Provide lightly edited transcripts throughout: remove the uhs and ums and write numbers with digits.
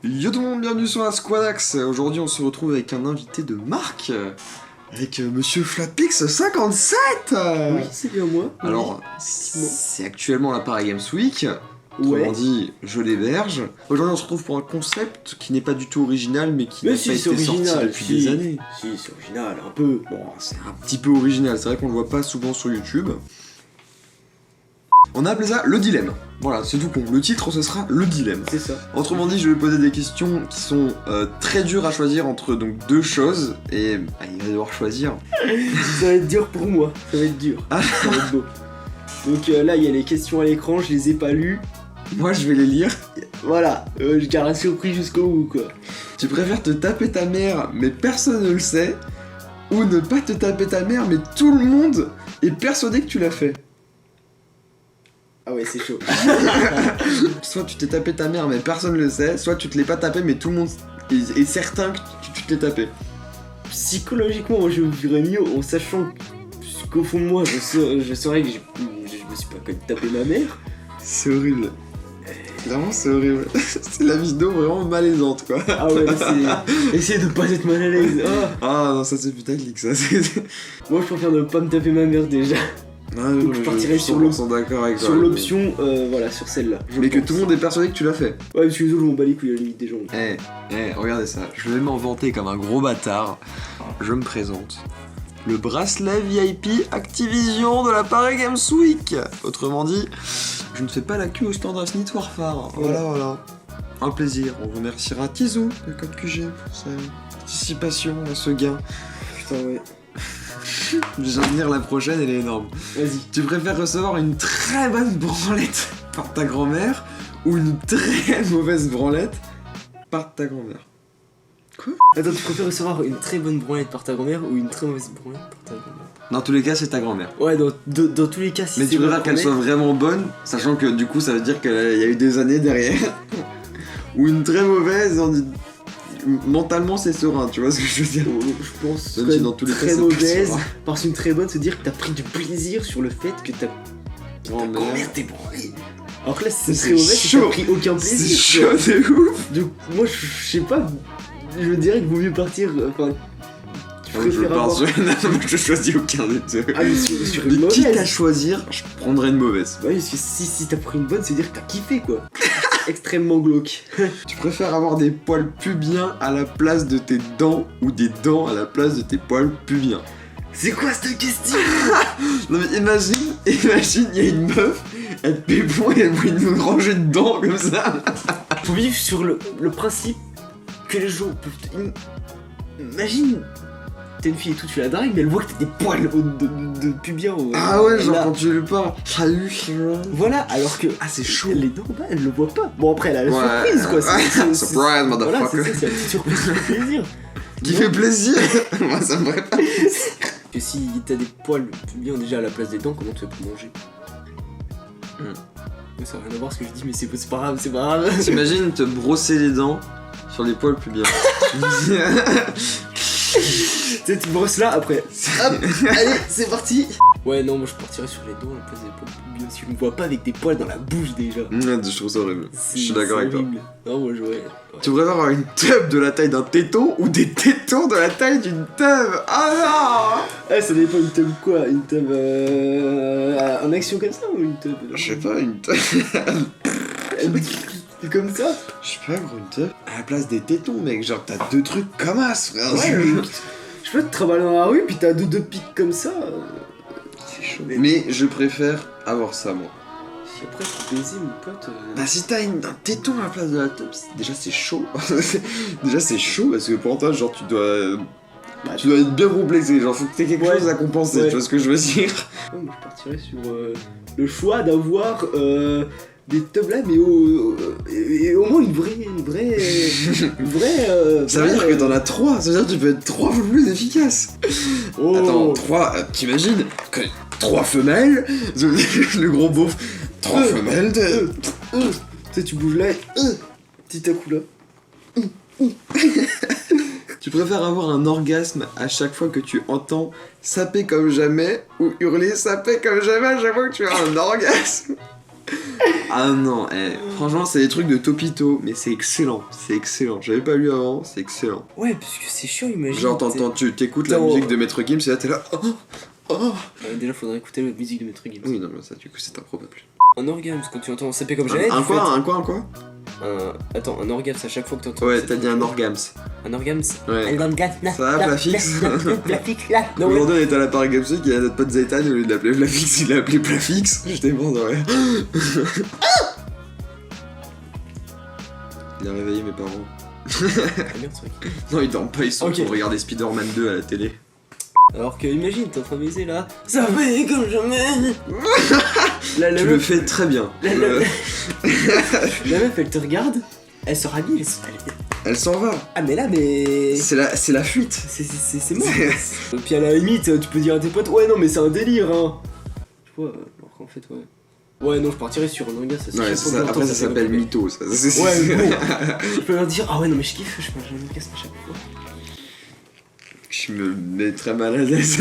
Yo tout le monde, bienvenue sur la Squadax. Aujourd'hui on se retrouve avec un invité de marque, avec Monsieur Flatpix57. Oui, c'est bien moi. Alors, c'est actuellement la Paris Games Week. Ouais. Autrement dit, je l'héberge. Aujourd'hui on se retrouve pour un concept qui n'est pas du tout original, mais qui n'a pas été sorti depuis des années. Si, c'est original, un peu. Bon, c'est un petit peu original, c'est vrai qu'on le voit pas souvent sur YouTube. On a appelé ça le dilemme. Voilà, c'est tout con. Le titre, ce sera le dilemme. C'est ça. Autrement dit, je vais poser des questions qui sont très dures à choisir entre donc deux choses, et il va devoir choisir. Ça va être dur pour moi, ça va être dur. Ah. Ça va être beau. Donc là, il y a les questions à l'écran, je les ai pas lues. Moi, je vais les lire. Voilà, je garde la surprise jusqu'au bout, quoi. Tu préfères te taper ta mère, mais personne ne le sait, ou ne pas te taper ta mère, mais tout le monde est persuadé que tu l'as fait? Ah ouais, c'est chaud. Soit tu t'es tapé ta mère, mais personne ne le sait, soit tu te l'es pas tapé, mais tout le monde est certain que tu te l'es tapé. Psychologiquement, moi, je vivrais mieux en sachant qu'au fond de moi, je saurais que je me suis pas quand même tapé ma mère. C'est horrible. Vraiment, c'est horrible. C'est la vidéo vraiment malaisante, quoi. Ah ouais, là, c'est... Essayer de pas être mal à l'aise. Ah non, ça c'est putaclic, ça. Moi, je préfère ne pas me taper ma mère, déjà. Donc je partirais sur l'option, voilà, sur celle-là. Mais que tout le monde est persuadé que tu l'as fait. Ouais, parce que les autres, je m'en bats les couilles à la limite des gens. Regardez ça. Je vais m'en vanter comme un gros bâtard. Je me présente. Le bracelet VIP Activision de la Paris Games Week. Autrement dit, je ne fais pas la queue au stand d'Infinite Warfare. Voilà. Un plaisir. On remerciera Tizou, le code QG, pour sa participation à ce gain. Putain, ouais. Je vais venir la prochaine, elle est énorme. Vas-y. Tu préfères recevoir une très bonne branlette par ta grand-mère ou une très mauvaise branlette par ta grand-mère? Quoi? Attends, tu préfères recevoir une très bonne branlette par ta grand-mère ou une très mauvaise branlette par ta grand-mère? Dans tous les cas, c'est ta grand-mère. Ouais, dans tous les cas, si mais c'est tu préfères qu'elle soit vraiment bonne, sachant que du coup, ça veut dire qu'il y a eu des années derrière. Ou une très mauvaise, on dit... Mentalement, c'est serein, tu vois ce que je veux dire? Je pense même si dans tous les très cas, mauvaise, parce qu'une très bonne, se dire que t'as pris du plaisir sur le fait que ta grand-mère t'es branlée. Alors que là, c'est très mauvais, c'est que t'as pris aucun plaisir. C'est chaud, c'est ouf. Donc, moi, je sais pas, je dirais qu'il vaut mieux partir, enfin... Je choisis aucun des deux. Ah, mais sur une mauvaise. Quitte à choisir, je prendrais une mauvaise. Ouais, parce que si t'as pris une bonne, c'est dire que t'as kiffé, quoi. Extrêmement glauque. Tu préfères avoir des poils pubiens à la place de tes dents ou des dents à la place de tes poils pubiens? C'est quoi cette question? Non mais imagine, il y a une meuf, elle te pépon et elle voit une rangée de dents comme ça. Faut vivre sur le principe que les gens peuvent... Imagine, t'es une fille et tout, tu la dragues, mais elle voit que t'as des poils de pubien. Ah ouais, genre quand tu lui parles. Salut. Voilà, alors que... Ah c'est chaud. Les dents, bah, elle le voit pas. Bon après, elle a la surprise, quoi. Surprise, motherfucker. Voilà, c'est la petite surprise qui fait plaisir. Qui fait plaisir. Moi ça me ferait pas plaisir. Que si t'as des poils pubiens déjà à la place des dents, comment tu fais pour manger? Ça n'a rien à voir ce que je dis, mais c'est pas grave, c'est pas grave. T'imagines te brosser les dents sur les poils pubiens. Tu sais, tu brosses là après. Hop, allez, c'est parti. Ouais, non, moi je partirais sur les dents à la place des poils pubiens. Si je me vois pas avec des poils dans la bouche déjà. Je trouve ça horrible. Je suis d'accord avec toi. Non, moi je ouais. Tu préfères avoir une teub de la taille d'un téton ou des tétons de la taille d'une teub? Ah non! Ça dépend une teub quoi? Une teub en action comme ça ou une teub? Je sais pas, une teub. Comme ça? Je sais pas, gros, une teub. À la place des tétons, mec, genre t'as deux trucs comme as, frère. Ouais, je peux te travailler dans la rue, puis t'as deux pics comme ça. C'est chaud. Mais je préfère avoir ça, moi. Si après tu baiser, mon pote. Bah, si t'as un téton à la place de la teub, déjà c'est chaud. Déjà c'est chaud parce que pour toi, genre tu dois. Tu dois être bien complexé, genre faut que t'aies quelque chose à compenser, tu vois ce que je veux dire? Ouais, moi je partirais sur le choix d'avoir des teubs là, mais au moins une vraie. Ça veut dire que t'en as 3, ça veut dire que tu peux être 3 fois plus efficace. Oh. Attends, 3, t'imagines que 3 femelles, le gros beauf, 3 femelles de... Tu sais, tu bouges là et petit à coup là. Tu préfères avoir un orgasme à chaque fois que tu entends saper comme jamais ou hurler saper comme jamais à chaque fois que tu as un orgasme? Ah non, franchement, c'est des trucs de Topito, mais c'est excellent. C'est excellent. J'avais pas lu avant, c'est excellent. Ouais, parce que c'est chiant, imagine. Genre, tu t'écoutes la musique de Maître Gims et là, t'es là. Déjà, faudrait écouter la musique de Maître Gims. Oui, non, mais ça, du coup, c'est improbable. Un orgasme, quand tu entends CP comme j'allais. Un quoi? Attends, un orgasme à chaque fois que tu entends. Ouais, t'as dit un orgasme. Un orgasme. Ouais. Un orgasme. Ça va, Plafix? Plafix, là. Non, Aujourd'hui, on était à la Paris Games Week, il y a notre pote Zaitan, au lieu de l'appeler Plafix, il l'a appelé Plafix. J'étais mort de rire. Il a réveillé mes parents. Ah merde, c'est vrai. Non, ils dorment pas, ils sont en train Ok. de regarder Spider-Man 2 à la télé. Alors que, imagine, t'es en train de baiser là. Ça fait comme jamais. La Tu le fais très bien. La meuf, elle te regarde. Elle se rhabille. Elle s'en va. Ah, mais là, mais. C'est la fuite. C'est mort. Puis à la limite, tu peux dire à tes potes, ouais, non, mais c'est un délire, hein. Tu vois, alors qu'en fait, ouais. Ouais, non, je partirais sur un orgasme. Ouais, c'est ça. Après, ça s'appelle mytho. Ça. Ouais, mais bon. Je peux leur dire, ah ouais, non, mais je kiffe, je mange un orgasme à chaque fois. Je me mets très mal à l'aise.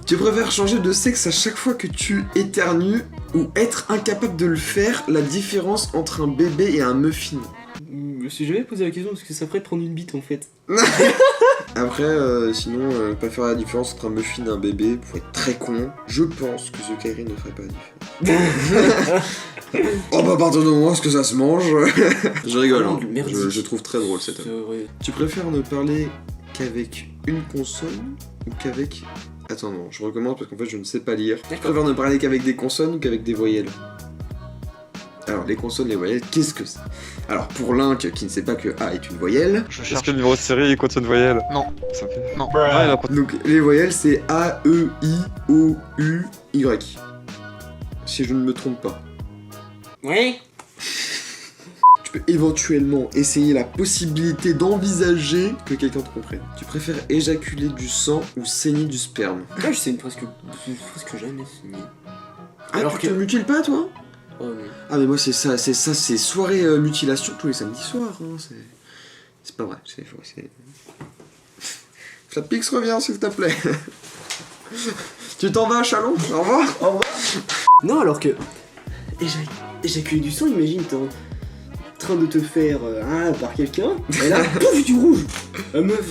Tu préfères changer de sexe à chaque fois que tu éternues ou être incapable de le faire? La différence entre un bébé et un muffin. Je me suis jamais posé la question parce que ça ferait prendre une bite en fait. Après, sinon, pas faire la différence entre un muffin et un bébé, pour être très con, je pense que The Kairi ne ferait pas la différence. Oh bah pardonne-moi, est-ce que ça se mange? Je rigole, hein. Je trouve très drôle cette œuvre. Tu préfères ne parler qu'avec une consonne ou qu'avec... Attends, non, je recommence parce qu'en fait je ne sais pas lire. Tu préfères ne parler qu'avec des consonnes ou qu'avec des voyelles? Alors, les consonnes, les voyelles, qu'est-ce que c'est? Alors, pour Link qui ne sait pas que A est une voyelle... Est-ce que le numéro de série contient une voyelle? Non. Ça fait... Non. Ah, il a pas... Donc, les voyelles, c'est A, E, I, O, U, Y. Si je ne me trompe pas. Oui. Tu peux éventuellement essayer la possibilité d'envisager que quelqu'un te comprenne. Tu préfères éjaculer du sang ou saigner du sperme? Moi je sais presque jamais signé. Ah, Alors tu que- te mutiles pas, toi? Oh non. Ah, mais moi, c'est soirée mutilation tous les samedis soirs. Hein, c'est pas vrai, c'est faux. Flapix, reviens, s'il te plaît. Tu t'en vas à Chalon? Au revoir. Au revoir. Non, alors que. Éjaculer du sang, imagine, t'es en train de te faire par quelqu'un, et là, pouf, du rouge. La meuf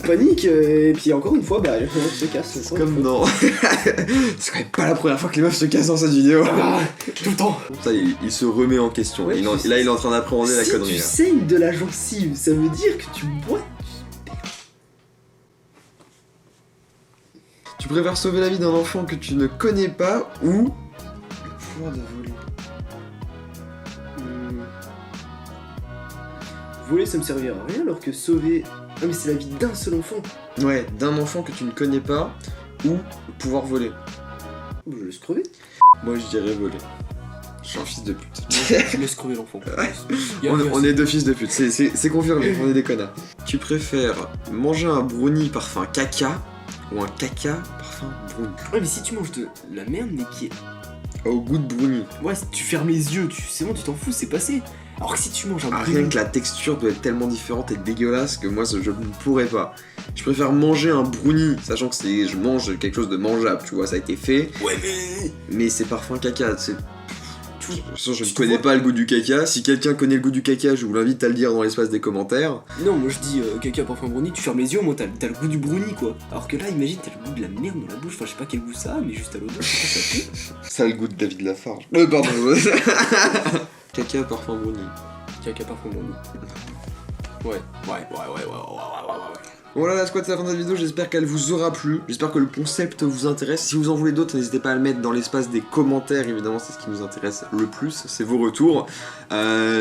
panique, et puis encore une fois, bah, elle se casse. C'est comme dans... C'est quand même pas la première fois que les meufs se cassent dans cette vidéo. Ah, tout le temps. Ça, il se remet en question. Ouais, Là, il est en train d'appréhender la Si connerie. tu Là. saignes de la gencive, ça veut dire que tu bois. Tu préfères sauver la vie d'un enfant que tu ne connais pas ou le pouvoir de voler? Voler, ça me servira à rien, alors que sauver. Ah, mais c'est la vie d'un seul enfant. Ouais, d'un enfant que tu ne connais pas ou pouvoir voler. Je laisse crever. Moi, je dirais voler. Je suis un fils de pute. Je laisse crever l'enfant. On est deux fils de pute, c'est confirmé, on est des connards. Tu préfères manger un brownie parfum caca ou un caca parfum brownie? Ouais, mais si tu manges de la merde, mais qui est. Au goût de brownie. Ouais, si tu fermes les yeux, c'est bon, tu t'en fous, c'est passé. Alors que si tu manges un Ah, brownie- rien que la texture doit être tellement différente et dégueulasse que moi je ne pourrais pas. Je préfère manger un brownie, sachant que je mange quelque chose de mangeable, tu vois, ça a été fait. Ouais, Mais c'est parfum caca, c'est... De toute façon, je ne Tu te connais vois- pas le goût du caca. Si quelqu'un connaît le goût du caca, je vous l'invite à le dire dans l'espace des commentaires. Non, moi je dis caca parfum brownie, tu fermes les yeux, moi t'as le goût du brownie quoi. Alors que là, imagine, t'as le goût de la merde dans la bouche, enfin je sais pas quel goût ça a, mais juste à l'odeur, je sais pas, ça pue. Ça a le goût de David Lafarge. Pardon. Caca, parfum brownie. Caca parfum brownie. Ouais. Voilà la squad, c'est la fin de cette vidéo, j'espère qu'elle vous aura plu, j'espère que le concept vous intéresse. Si vous en voulez d'autres, n'hésitez pas à le mettre dans l'espace des commentaires, évidemment c'est ce qui nous intéresse le plus, c'est vos retours.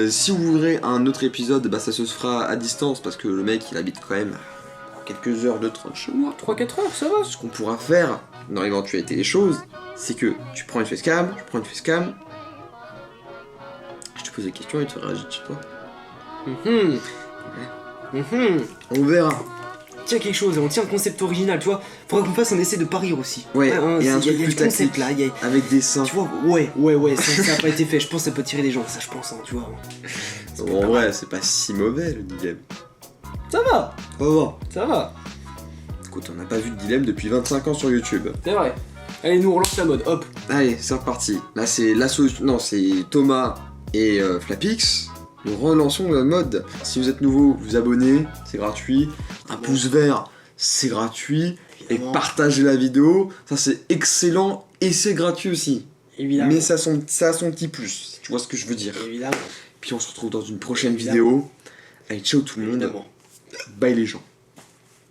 Si vous voudrez un autre épisode, bah ça se fera à distance parce que le mec il habite quand même à quelques heures de train de chez moi. 3-4 heures, ça va. Ce qu'on pourra faire, dans l'éventualité des choses, c'est que tu prends une facecam, je prends une facecam, je te pose des questions et tu réagis chez toi. On verra. Tiens quelque chose, on tient un concept original, tu vois. Faudrait qu'on fasse un essai de parir aussi. Ouais, hein, et un y a truc du plus concept tactique, là, avec des seins. tu vois, ouais, ça a pas été fait, je pense que ça peut tirer des gens, ça je pense, hein, tu vois. Ça peut Bon, en pas vrai, mal. c'est pas si mauvais le dilemme. Ça va, Au revoir. ça va, Écoute, on n'a pas vu de dilemme depuis 25 ans sur YouTube. c'est vrai. Allez, nous on relance la mode, hop. Allez, c'est reparti. Là, c'est la solution. Non, c'est Thomas et Flapix. Nous relançons le mode. Si vous êtes nouveau, vous abonnez, c'est gratuit. Un pouce vert, c'est gratuit. Évidemment. Et partagez la vidéo, ça c'est excellent et c'est gratuit aussi. Évidemment. Mais ça a son petit plus, tu vois ce que je veux dire. Évidemment. Puis on se retrouve dans une prochaine Évidemment. vidéo. Allez, ciao tout le monde. Évidemment. Bye les gens.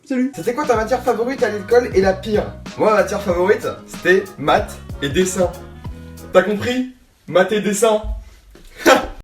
Salut. C'était quoi ta matière favorite à l'école et la pire? Moi, ma matière favorite, c'était maths et dessin. T'as compris? Maths et dessin.